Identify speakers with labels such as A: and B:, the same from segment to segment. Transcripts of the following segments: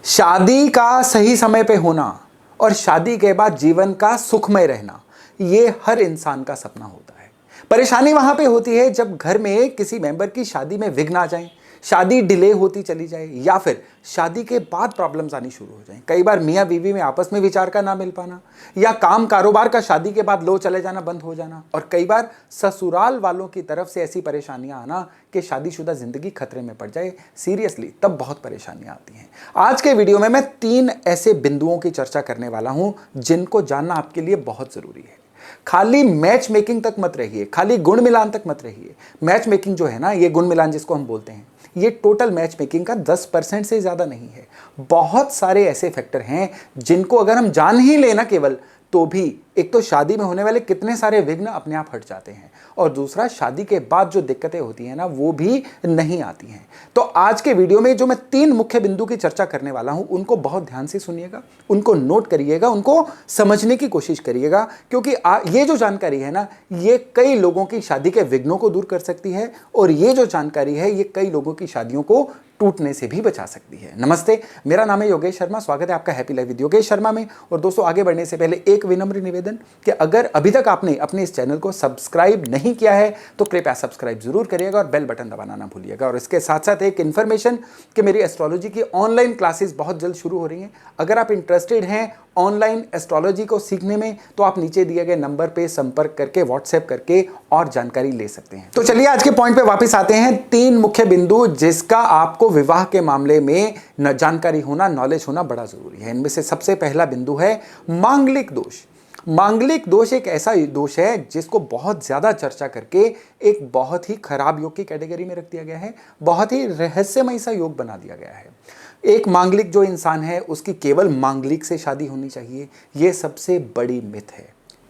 A: शादी का सही समय पे होना और शादी के बाद जीवन का सुखमय रहना, ये हर इंसान का सपना होता है। परेशानी वहां पे होती है जब घर में किसी मेंबर की शादी में विघ्न आ जाए, शादी डिले होती चली जाए या फिर शादी के बाद प्रॉब्लम्स आनी शुरू हो जाएं। कई बार मियाँ बीवी में आपस में विचार का ना मिल पाना या काम कारोबार का शादी के बाद लो चले जाना बंद हो जाना, और कई बार ससुराल वालों की तरफ से ऐसी परेशानियां आना कि शादीशुदा जिंदगी खतरे में पड़ जाए। सीरियसली तब बहुत परेशानियां आती हैं। आज के वीडियो में मैं 3 ऐसे बिंदुओं की चर्चा करने वाला हूं जिनको जानना आपके लिए बहुत जरूरी है। खाली मैच मेकिंग तक मत रहिए, खाली गुण मिलान तक मत रहिए। मैच मेकिंग जो है ना, ये गुण मिलान जिसको हम बोलते हैं, ये टोटल मैच मेकिंग का 10% से ज्यादा नहीं है। बहुत सारे ऐसे फैक्टर हैं जिनको अगर हम जान ही लेना केवल, तो भी एक तो शादी में होने वाले कितने सारे विघ्न अपने आप हट जाते हैं, और दूसरा शादी के बाद जो दिक्कतें होती हैं ना, वो भी नहीं आती हैं। तो आज के वीडियो में जो मैं 3 मुख्य बिंदु की चर्चा करने वाला हूं, उनको बहुत ध्यान से सुनिएगा, उनको नोट करिएगा, उनको समझने की कोशिश करिएगा, क्योंकि ये जो जानकारी है ना, ये कई लोगों की शादी के विघ्नों को दूर कर सकती है, और ये जो जानकारी है ये कई लोगों की शादियों को टूटने से भी बचा सकती है। नमस्ते, मेरा नाम है योगेश शर्मा, स्वागत है आपका happy life with Yogesh Sharma में। और दोस्तों, आगे बढ़ने से पहले एक विनम्र निवेदन कि अगर अभी तक आपने अपने इस चैनल को सब्सक्राइब नहीं किया है तो कृपया सब्सक्राइब जरूर करिएगा और बेल बटन दबाना ना भूलिएगा। और इसके साथ साथ एक इन्फॉर्मेशन कि मेरी एस्ट्रोलॉजी की ऑनलाइन क्लासेस बहुत जल्द शुरू हो रही हैं। अगर आप इंटरेस्टेड हैं ऑनलाइन एस्ट्रोलॉजी को सीखने में, तो आप नीचे दिए गए नंबर पे संपर्क करके, व्हाट्सएप करके और जानकारी ले सकते हैं। तो चलिए आज के पॉइंट पे वापस आते हैं। 3 मुख्य बिंदु जिसका आपको विवाह के मामले में जानकारी होना, नॉलेज होना बड़ा जरूरी है। इनमें से सबसे पहला बिंदु है मांगलिक दोष। मांगलिक दोष एक ऐसा दोष है जिसको बहुत ज्यादा चर्चा करके एक बहुत ही खराब योग की कैटेगरी में रख दिया गया है, बहुत ही रहस्यमय सा योग बना दिया गया है। एक मांगलिक जो इंसान है उसकी केवल मांगलिक से शादी होनी चाहिए, यह सबसे बड़ी मिथ है।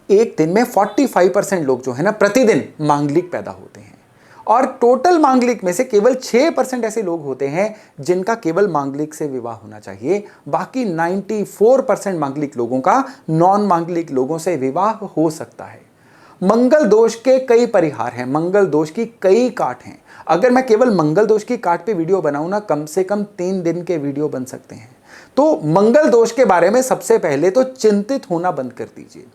A: एक दिन में 45% लोग जो है ना, प्रतिदिन मांगलिक पैदा होते हैं, और टोटल मांगलिक में से केवल 6% ऐसे लोग होते हैं जिनका केवल मांगलिक से विवाह होना चाहिए। बाकी 94% मांगलिक लोगों का नॉन मांगलिक लोगों से विवाह हो सकता है। मंगल दोष के कई परिहार हैं, मंगल दोष की कई काट हैं। अगर मैं केवल मंगल दोष की काट पे वीडियो बनाऊं ना, कम से कम 3 दिन के वीडियो बन सकते हैं। तो मंगल दोष के बारे में सबसे पहले तो चिंतित होना बंद कर दीजिए।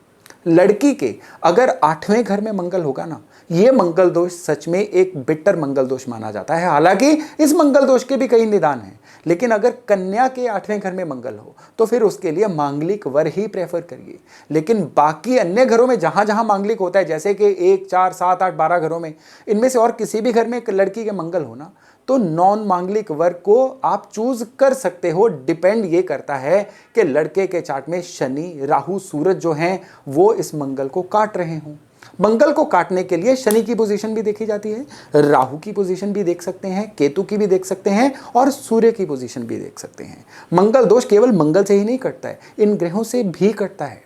A: लड़की के अगर 8वें घर में मंगल होगा ना, यह मंगल दोष सच में एक बिट्टर मंगल दोष माना जाता है। हालांकि इस मंगल दोष के भी कई निदान हैं, लेकिन अगर कन्या के 8वें घर में मंगल हो तो फिर उसके लिए मांगलिक वर ही प्रेफर करिए। लेकिन बाकी अन्य घरों में जहां जहां मांगलिक होता है, जैसे कि 1, 4, 7, 8, 12 घरों में, इनमें से और किसी भी घर में एक लड़की के मंगल होना, तो नॉन मांगलिक वर्ग को आप चूज कर सकते हो। डिपेंड ये करता है कि लड़के के चार्ट में शनि, राहु, सूरज जो हैं वो इस मंगल को काट रहे हों। मंगल को काटने के लिए शनि की पोजीशन भी देखी जाती है, राहु की पोजीशन भी देख सकते हैं, केतु की भी देख सकते हैं, और सूर्य की पोजीशन भी देख सकते हैं। मंगल दोष केवल मंगल से ही नहीं कटता है, इन ग्रहों से भी कटता है।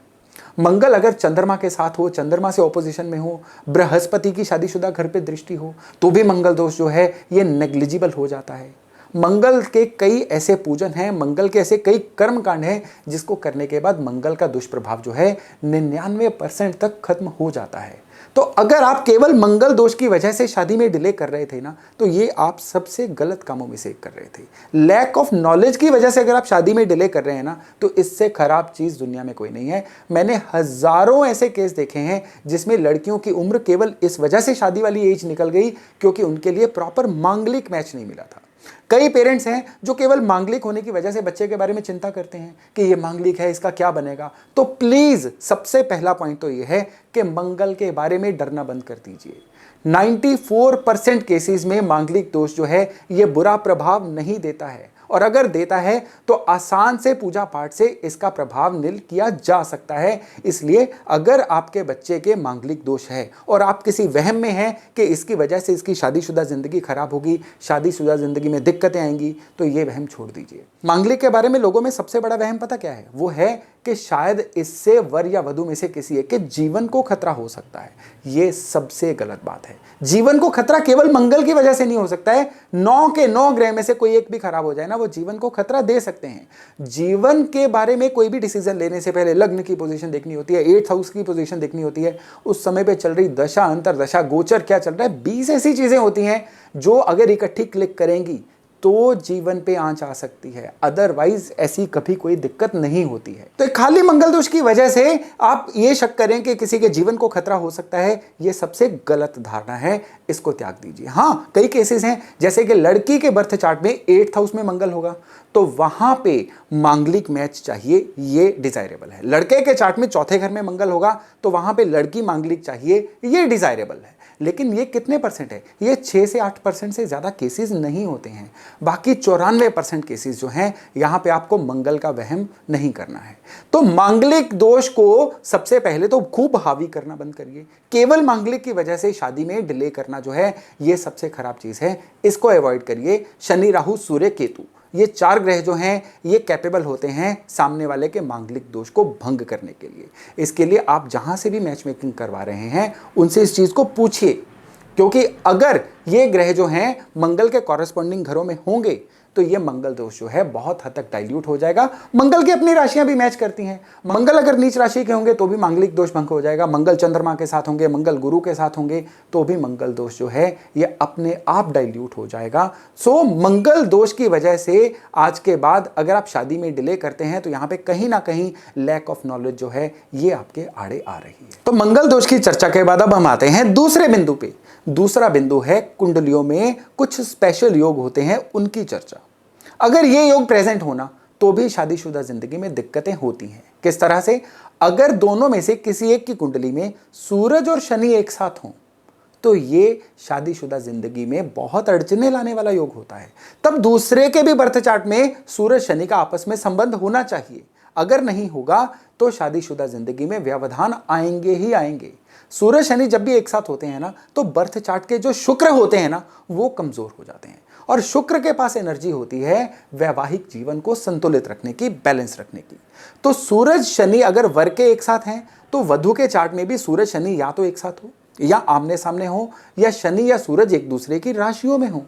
A: मंगल अगर चंद्रमा के साथ हो, चंद्रमा से ऑपोजिशन में हो, बृहस्पति की शादीशुदा घर पे दृष्टि हो, तो भी मंगल दोष जो है ये नेग्लिजिबल हो जाता है। मंगल के कई ऐसे पूजन हैं, मंगल के ऐसे कई कर्म कांड हैं जिसको करने के बाद मंगल का दुष्प्रभाव जो है 99% तक खत्म हो जाता है। तो अगर आप केवल मंगल दोष की वजह से शादी में डिले कर रहे थे ना, तो ये आप सबसे गलत कामों में से एक कर रहे थे। लैक ऑफ नॉलेज की वजह से अगर आप शादी में डिले कर रहे हैं ना, तो इससे खराब चीज दुनिया में कोई नहीं है। मैंने हजारों ऐसे केस देखे हैं जिसमें लड़कियों की उम्र केवल इस वजह से शादी वाली एज निकल गई क्योंकि उनके लिए प्रॉपर मांगलिक मैच नहीं मिला था। कई पेरेंट्स हैं जो केवल मांगलिक होने की वजह से बच्चे के बारे में चिंता करते हैं कि ये मांगलिक है, इसका क्या बनेगा। तो प्लीज सबसे पहला पॉइंट तो ये है कि मंगल के बारे में डरना बंद कर दीजिए। 94% केसेस में मांगलिक दोष जो है ये बुरा प्रभाव नहीं देता है, और अगर देता है तो आसान से पूजा पाठ से इसका प्रभाव नील किया जा सकता है। इसलिए अगर आपके बच्चे के मांगलिक दोष है और आप किसी वहम में हैं कि इसकी वजह से इसकी शादीशुदा जिंदगी खराब होगी, शादीशुदा जिंदगी में दिक्कतें आएंगी, तो ये वहम छोड़ दीजिए। मांगलिक के बारे में लोगों में सबसे बड़ा वहम पता क्या है? वो है कि शायद इससे वर या वधु में से किसी एक के जीवन को खतरा हो सकता है। ये सबसे गलत बात है। जीवन को खतरा केवल मंगल की वजह से नहीं हो सकता है। 9 के 9 ग्रह में से कोई एक भी खराब हो जाए ना, वो जीवन को खतरा दे सकते हैं। जीवन के बारे में कोई भी डिसीजन लेने से पहले लग्न की पोजीशन देखनी होती है, 8th हाउस की पोजीशन देखनी होती है, उस समय पे चल रही दशा, अंतर दशा, गोचर क्या चल रहा है, 20 ऐसी चीजें होती हैं जो अगर इकट्ठी क्लिक करेंगी तो जीवन पे आंच आ सकती है, अदरवाइज ऐसी कभी कोई दिक्कत नहीं होती है। तो खाली मंगल दोष की वजह से आप ये शक करें कि किसी के जीवन को खतरा हो सकता है, ये सबसे गलत धारणा है, इसको त्याग दीजिए। हाँ, कई केसेस हैं, जैसे कि लड़की के बर्थ चार्ट में 8th हाउस में मंगल होगा तो वहां पे मांगलिक मैच चाहिए, ये डिजायरेबल है। लड़के के चार्ट में 4थे घर में मंगल होगा तो वहां पे लड़की मांगलिक चाहिए, ये डिजायरेबल है। लेकिन ये कितने परसेंट है? ये 6 से 8% से ज़्यादा केसेस नहीं होते हैं। बाकी 94% केसेस जो हैं, यहाँ पे आपको मंगल का वहम नहीं करना है। तो मांगलिक दोष को सबसे पहले तो खूब हावी करना बंद करिए। केवल मांगलिक की वजह से शादी में डिले करना जो है, ये सबसे खराब चीज़ है, इसको अवॉइड करिए। शनि, राहु, सूर्य, केतु, ये 4 ग्रह जो हैं ये कैपेबल होते हैं सामने वाले के मांगलिक दोष को भंग करने के लिए। इसके लिए आप जहां से भी मैच मेकिंग करवा रहे हैं उनसे इस चीज को पूछिए, क्योंकि अगर ये ग्रह जो हैं मंगल के कॉरेस्पॉन्डिंग घरों में होंगे तो ये मंगल दोष जो है बहुत हद तक डाइल्यूट हो जाएगा। मंगल की अपनी राशियां भी मैच करती हैं। मंगल अगर नीच राशि के होंगे तो भी मांगलिक दोष भंग हो जाएगा। मंगल चंद्रमा के साथ होंगे, मंगल गुरु के साथ होंगे तो भी मंगल दोष जो है ये अपने आप डाइल्यूट हो जाएगा। सो मंगल दोष की वजह से आज के बाद अगर आप शादी में डिले करते हैं तो यहाँ पे कहीं ना कहीं लैक ऑफ नॉलेज जो है ये आपके आड़े आ रही है। तो मंगल दोष की चर्चा के बाद अब हम आते हैं दूसरे बिंदु पे। दूसरा बिंदु है कुंडलियों में कुछ स्पेशल योग होते हैं, उनकी चर्चा। अगर ये योग प्रेजेंट होना तो भी शादीशुदा जिंदगी में दिक्कतें होती हैं। किस तरह से? अगर दोनों में से किसी एक की कुंडली में सूरज और शनि एक साथ हों तो ये शादीशुदा जिंदगी में बहुत अड़चने लाने वाला योग होता है। तब दूसरे के भी बर्थ चार्ट में सूरज शनि का आपस में संबंध होना चाहिए। अगर नहीं होगा तो शादीशुदा जिंदगी में व्यवधान आएंगे ही आएंगे। सूरज शनि जब भी एक साथ होते हैं ना तो बर्थ चार्ट के जो शुक्र होते हैं ना वो कमजोर हो जाते हैं, और शुक्र के पास एनर्जी होती है वैवाहिक जीवन को संतुलित रखने की, बैलेंस रखने की। तो सूरज शनि अगर वर के एक साथ हैं तो वधु के चार्ट में भी सूरज शनि या तो एक साथ हो या आमने सामने हो, या शनि या सूरज एक दूसरे की राशियों में हो।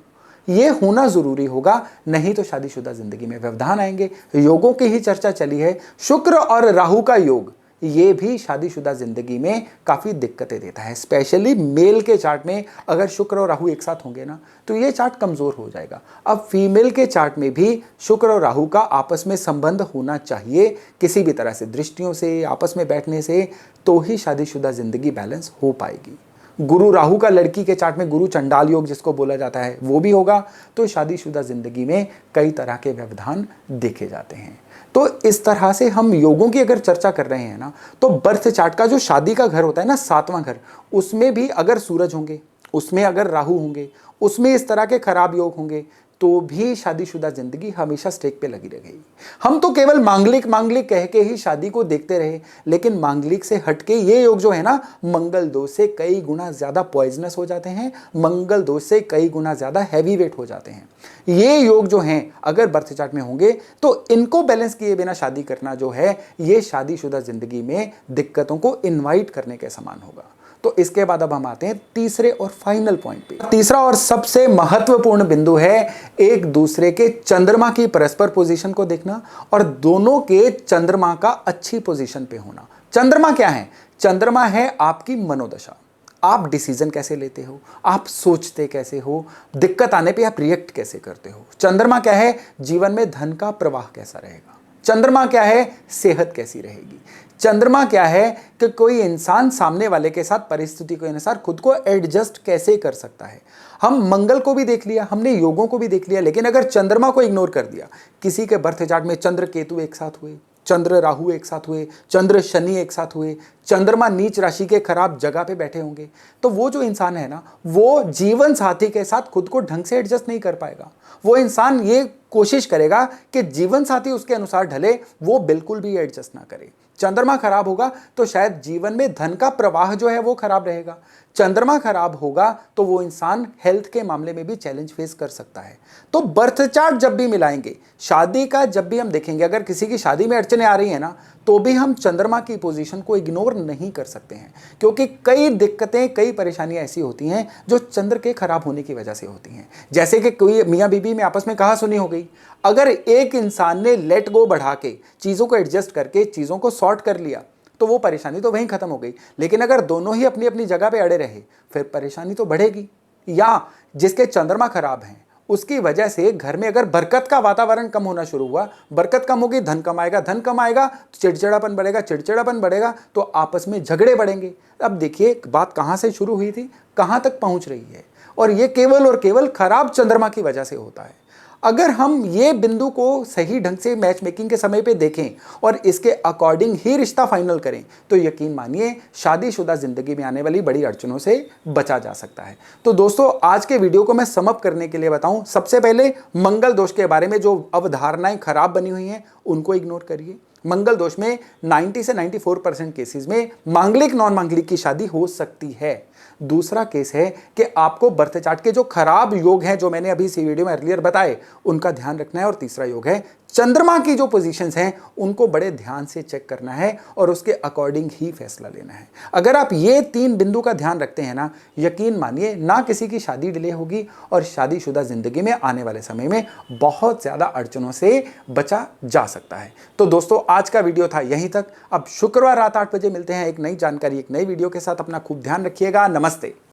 A: ये होना जरूरी होगा, नहीं तो शादीशुदा जिंदगी में व्यवधान आएंगे। योगों की ही चर्चा चली है। शुक्र और राहु का योग ये भी शादीशुदा जिंदगी में काफ़ी दिक्कतें देता है। स्पेशली मेल के चार्ट में अगर शुक्र और राहु एक साथ होंगे ना तो ये चार्ट कमज़ोर हो जाएगा। अब फीमेल के चार्ट में भी शुक्र और राहु का आपस में संबंध होना चाहिए, किसी भी तरह से, दृष्टियों से, आपस में बैठने से, तो ही शादीशुदा जिंदगी बैलेंस हो पाएगी। गुरु राहु का लड़की के चार्ट में गुरु चंडाल योग जिसको बोला जाता है वो भी होगा तो शादीशुदा जिंदगी में कई तरह के व्यवधान देखे जाते हैं। तो इस तरह से हम योगों की अगर चर्चा कर रहे हैं ना तो बर्थ चार्ट का जो शादी का घर होता है ना, 7वां घर, उसमें भी अगर सूरज होंगे, उसमें अगर राहु होंगे, उसमें इस तरह के खराब योग होंगे तो भी शादीशुदा जिंदगी हमेशा स्टेक पे लगी रहेगी। हम तो केवल मांगलिक मांगलिक कह के ही शादी को देखते रहे, लेकिन मांगलिक से हटके ये योग जो है ना मंगल दोष से कई गुना ज्यादा पॉइजनस हो जाते हैं, मंगल दोष से कई गुना ज्यादा हैवी वेट हो जाते हैं। ये योग जो हैं अगर बर्थ चार्ट में होंगे तो इनको बैलेंस किए बिना शादी करना जो है ये शादीशुदा जिंदगी में दिक्कतों को इन्वाइट करने के समान होगा। तो इसके बाद अब हम आते हैं तीसरे और फाइनल पॉइंट पे। तीसरा और सबसे महत्वपूर्ण बिंदु है एक दूसरे के चंद्रमा की परस्पर पोजीशन को देखना और दोनों के चंद्रमा का अच्छी पोजीशन पे होना। चंद्रमा क्या है? चंद्रमा है आपकी मनोदशा। आप डिसीजन कैसे लेते हो, आप सोचते कैसे हो, दिक्कत आने पे आप रिएक्ट कैसे करते हो। चंद्रमा क्या है? जीवन में धन का प्रवाह कैसा रहेगा। चंद्रमा क्या है? सेहत कैसी रहेगी। चंद्रमा क्या है कि कोई इंसान सामने वाले के साथ परिस्थिति के अनुसार खुद को एडजस्ट कैसे कर सकता है। हम मंगल को भी देख लिया, हमने योगों को भी देख लिया, लेकिन अगर चंद्रमा को इग्नोर कर दिया, किसी के बर्थ चार्ट में चंद्र केतु एक साथ हुए, चंद्र राहु एक साथ हुए, चंद्र शनि एक साथ हुए, चंद्रमा नीच राशि के खराब जगह पे बैठे होंगे, तो वो जो इंसान है ना वो जीवन साथी के साथ खुद को ढंग से एडजस्ट नहीं कर पाएगा। वो इंसान ये कोशिश करेगा कि जीवन साथी उसके अनुसार ढले, वो बिल्कुल भी एडजस्ट ना करे। चंद्रमा खराब होगा तो शायद जीवन में धन का प्रवाह जो है वो खराब रहेगा। चंद्रमा खराब होगा तो वो इंसान हेल्थ के मामले में भी चैलेंज फेस कर सकता है। तो बर्थ चार्ट जब भी मिलाएंगे, शादी का जब भी हम देखेंगे, अगर किसी की शादी में अड़चने आ रही है ना तो भी हम चंद्रमा की पोजीशन को इग्नोर नहीं कर सकते हैं, क्योंकि कई दिक्कतें, कई परेशानियां ऐसी होती हैं जो चंद्र के खराब होने की वजह से होती हैं। जैसे कि कोई मियाँ बीवी में आपस में कहा सुनी हो गई, अगर एक इंसान ने लेट गो बढ़ा के चीज़ों को एडजस्ट करके चीज़ों को सॉर्ट कर लिया तो वो परेशानी तो वहीं खत्म हो गई, लेकिन अगर दोनों ही अपनी अपनी जगह पे अड़े रहे फिर परेशानी तो बढ़ेगी। या जिसके चंद्रमा खराब हैं उसकी वजह से घर में अगर बरकत का वातावरण कम होना शुरू हुआ, बरकत कम होगी, धन कम आएगा तो चिड़चिड़ापन बढ़ेगा, चिड़चिड़ापन बढ़ेगा तो आपस में झगड़े बढ़ेंगे। अब देखिए बात कहां से शुरू हुई थी, कहां तक पहुंच रही है, और ये केवल और केवल खराब चंद्रमा की वजह से होता है। अगर हम ये बिंदु को सही ढंग से मैच मेकिंग के समय पे देखें और इसके अकॉर्डिंग ही रिश्ता फाइनल करें तो यकीन मानिए शादीशुदा जिंदगी में आने वाली बड़ी अड़चनों से बचा जा सकता है। तो दोस्तों आज के वीडियो को मैं समअप करने के लिए बताऊं, सबसे पहले मंगल दोष के बारे में जो अवधारणाएं खराब बनी हुई हैं उनको इग्नोर करिए। मंगल दोष में 90 से 94% केसेस में मांगलिक नॉन मांगलिक की शादी हो सकती है। दूसरा केस है कि आपको बर्थ चार्ट के जो खराब योग हैं जो मैंने अभी इस वीडियो में अर्लियर बताए उनका ध्यान रखना है। और तीसरा योग है चंद्रमा की जो पोजीशंस हैं उनको बड़े ध्यान से चेक करना है और उसके अकॉर्डिंग ही फैसला लेना है। अगर आप ये 3 बिंदु का ध्यान रखते हैं ना, यकीन मानिए ना किसी की शादी डिले होगी और शादीशुदा जिंदगी में आने वाले समय में बहुत ज्यादा अड़चनों से बचा जा सकता है। तो दोस्तों आज का वीडियो था यहीं तक। अब शुक्रवार रात 8 बजे मिलते हैं एक नई जानकारी, एक नई वीडियो के साथ। अपना खूब ध्यान रखिएगा। नमस्ते।